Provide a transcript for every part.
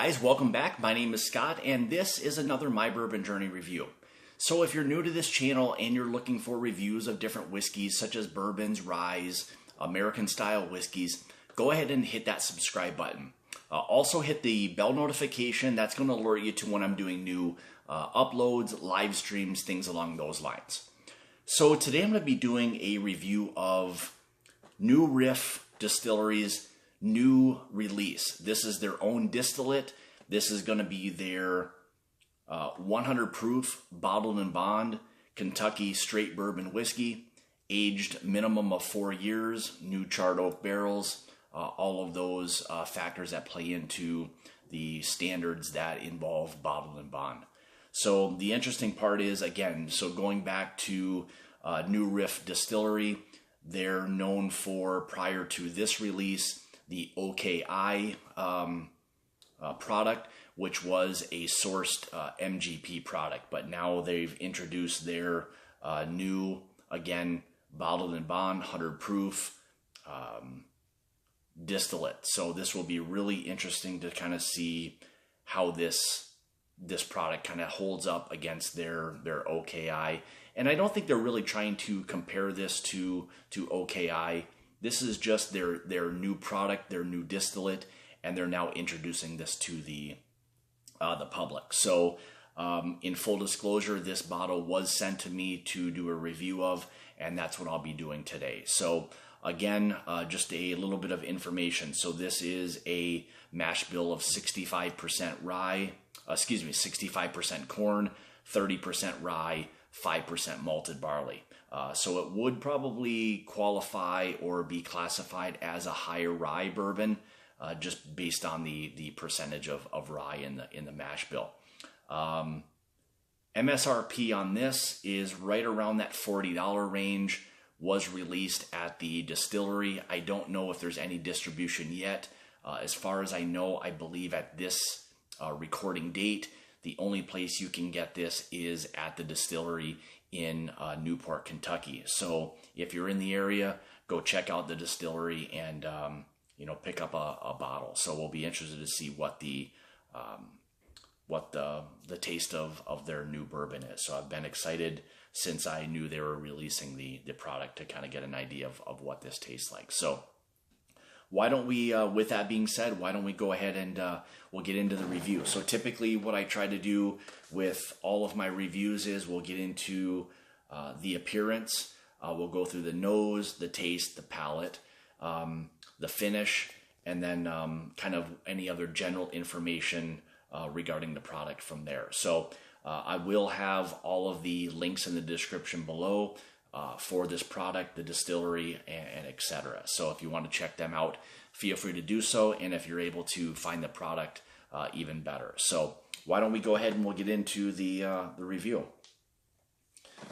guys, welcome back. My name is Scott and this is another My Bourbon Journey review. So if you're new to this channel and you're looking for reviews of different whiskeys such as bourbons, ryes, American style whiskeys, go ahead and hit that subscribe button. Also hit the bell notification. That's going to alert you to when I'm doing new uploads, live streams, things along those lines. So today I'm going to be doing a review of new Riff Distillery's new release. This is their own distillate. This is going to be their 100 proof bottled and bond Kentucky straight bourbon whiskey, aged minimum of 4 years, new charred oak barrels, all of those factors that play into the standards that involve bottled and bond. So the interesting part is, again, so going back to new Riff Distillery, they're known for, prior to this release, the OKI product, which was a sourced MGP product, but now they've introduced their new, again, bottled and bond 100 proof distillate. So this will be really interesting to kind of see how this product kind of holds up against their OKI. And I don't think they're really trying to compare this to OKI. This is just their new product, their new distillate, and they're now introducing this to the public. So in full disclosure, this bottle was sent to me to do a review of, and that's what I'll be doing today. So again, just a little bit of information. So this is a mash bill of 65% rye, 65% corn, 30% rye, 5% malted barley. So it would probably qualify or be classified as a higher rye bourbon, just based on the percentage of rye in the mash bill. MSRP on this is right around that $40 range. Was released at the distillery. I don't know if there's any distribution yet. As far as I know, I believe at this recording date, the only place you can get this is at the distillery in Newport, Kentucky. So if you're in the area, go check out the distillery and pick up a bottle. So we'll be interested to see what the taste of their new bourbon is. So I've been excited since I knew they were releasing the product to kind of get an idea of what this tastes like. So why don't we, with that being said, why don't we go ahead and we'll get into the review. So typically what I try to do with all of my reviews is we'll get into the appearance. We'll go through the nose, the taste, the palate, the finish, and then kind of any other general information regarding the product from there. So I will have all of the links in the description below for this product, the distillery, and etc. So if you want to check them out, feel free to do so. And if you're able to find the product, even better. So why don't we go ahead and we'll get into the review.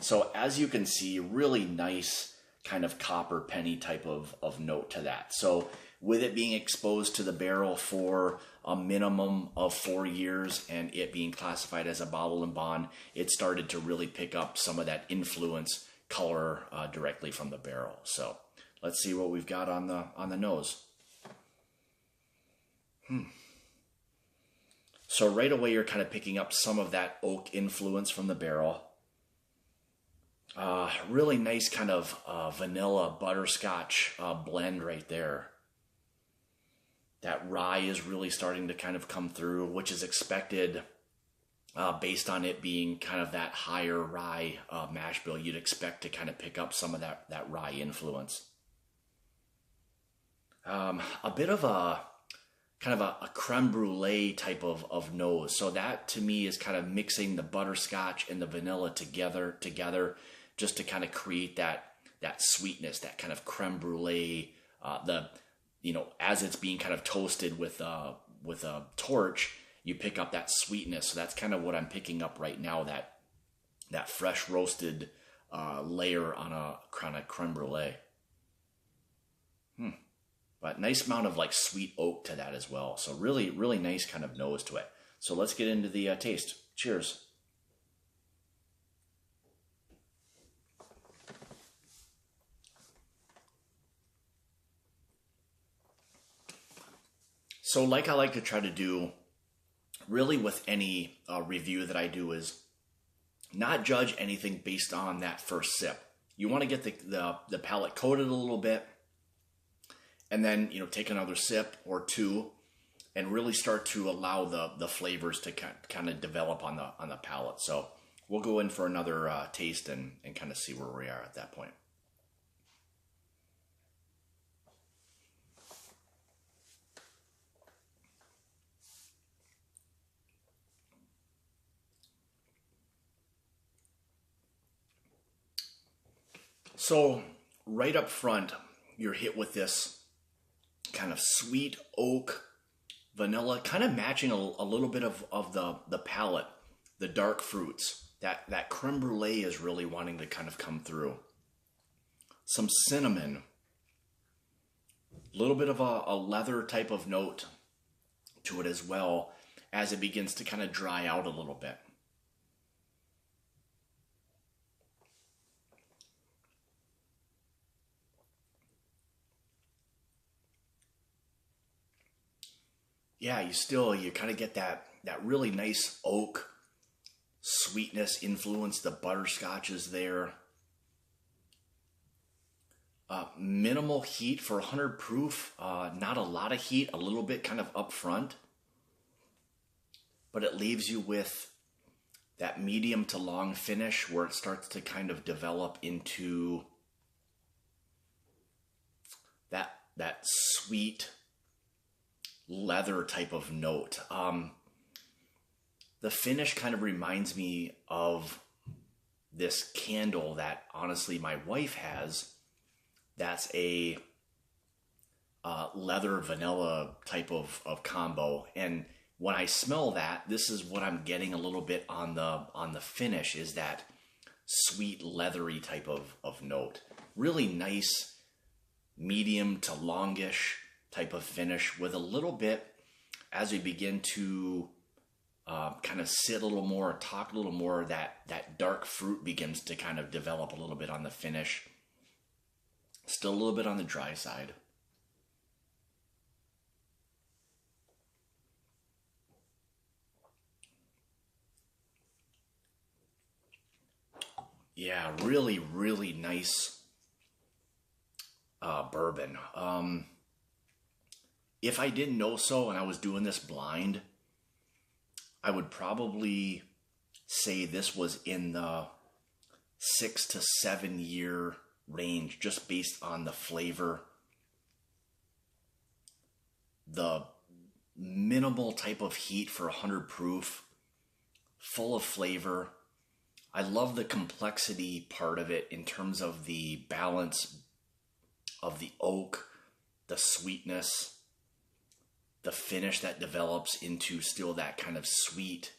So as you can see, really nice kind of copper penny type of note to that. So with it being exposed to the barrel for a minimum of 4 years and it being classified as a bottle and bond, it started to really pick up some of that influence color directly from the barrel. So let's see what we've got on the nose. So right away you're kind of picking up some of that oak influence from the barrel. Really nice kind of vanilla butterscotch blend right there. That rye is really starting to kind of come through, which is expected based on it being kind of that higher rye mash bill. You'd expect to kind of pick up some of that rye influence. A bit of a kind of a creme brulee type of nose. So that to me is kind of mixing the butterscotch and the vanilla together just to kind of create that sweetness, that kind of creme brulee, as it's being kind of toasted with a torch, you pick up that sweetness. So that's kind of what I'm picking up right now, that fresh roasted layer on a kind of creme brulee. But nice amount of like sweet oak to that as well. So really, really nice kind of nose to it. So let's get into the taste. Cheers. So like I like to try to do really with any review that I do is not judge anything based on that first sip. You want to get the palate coated a little bit, and then, you know, take another sip or two and really start to allow the flavors to kind of develop on the palate. So we'll go in for another taste and kind of see where we are at that point. So right up front, you're hit with this kind of sweet oak, vanilla, kind of matching a little bit of the palate, the dark fruits. That creme brulee is really wanting to kind of come through. Some cinnamon, a little bit of a leather type of note to it as well as it begins to kind of dry out a little bit. Yeah, you kind of get that really nice oak sweetness influence. The butterscotch is there. Minimal heat for 100 proof. Not a lot of heat, a little bit kind of up front. But it leaves you with that medium to long finish where it starts to kind of develop into that sweet leather type of note. The finish kind of reminds me of this candle that honestly my wife has. That's a leather vanilla type of combo. And when I smell that, this is what I'm getting a little bit on the finish, is that sweet leathery type of note. Really nice medium to longish type of finish with a little bit, as we begin to kind of sit a little more, talk a little more, that dark fruit begins to kind of develop a little bit on the finish. Still a little bit on the dry side. Yeah, really, really nice bourbon. If I didn't know so and I was doing this blind, I would probably say this was in the 6 to 7 year range, just based on the flavor, the minimal type of heat for 100 proof, full of flavor. I love the complexity part of it in terms of the balance of the oak, the sweetness, the finish that develops into still that kind of sweet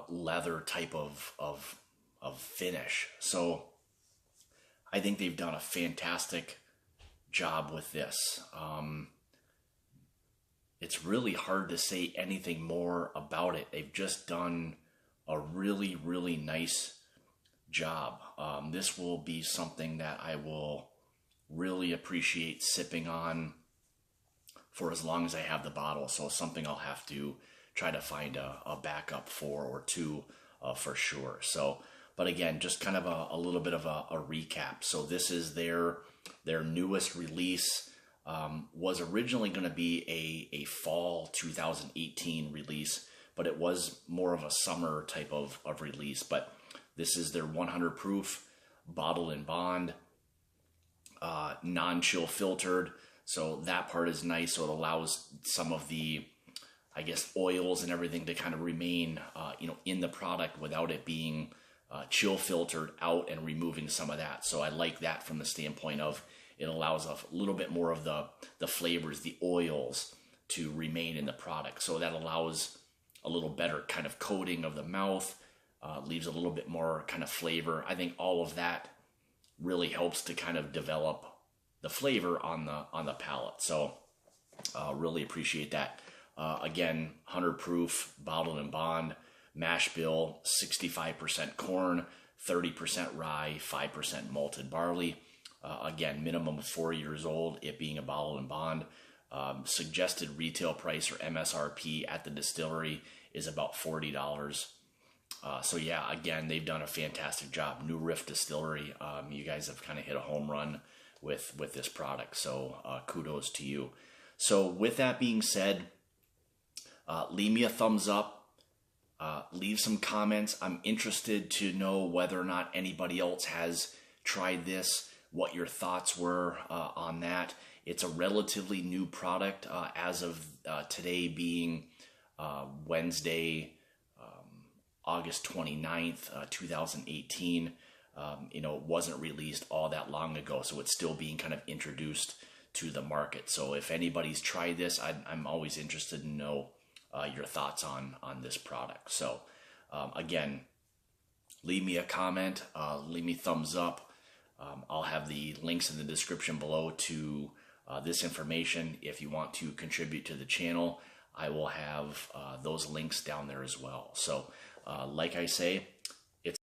leather type of finish. So I think they've done a fantastic job with this. It's really hard to say anything more about it. They've just done a really, really nice job. This will be something that I will really appreciate sipping on for as long as I have the bottle. So something I'll have to try to find a backup for or two for sure. So, but again, just kind of a little bit of a recap. So this is their newest release. Was originally going to be a fall 2018 release, but it was more of a summer type of release. But this is their 100 proof, bottled in bond, non-chill filtered. So that part is nice. So it allows some of the, I guess, oils and everything to kind of remain, in the product without it being chill filtered out and removing some of that. So I like that from the standpoint of it allows a little bit more of the flavors, the oils to remain in the product. So that allows a little better kind of coating of the mouth, leaves a little bit more kind of flavor. I think all of that really helps to kind of develop the flavor on the palate. So really appreciate that. Again, 100 proof, bottled in bond, mash bill, 65% corn, 30% rye, 5% malted barley. Again, minimum of 4 years old, it being a bottled in bond. Suggested retail price or MSRP at the distillery is about $40. So yeah, again, they've done a fantastic job. New Riff Distillery, you guys have kind of hit a home run with this product. So kudos to you. So with that being said, leave me a thumbs up. Leave some comments. I'm interested to know whether or not anybody else has tried this, what your thoughts were on that. It's a relatively new product as of today being Wednesday, August 29th, 2018. It wasn't released all that long ago, so it's still being kind of introduced to the market. So if anybody's tried this, I'm always interested to know your thoughts on this product. So again, leave me a comment, leave me thumbs up. I'll have the links in the description below to this information. If you want to contribute to the channel, I will have those links down there as well. So like I say, it's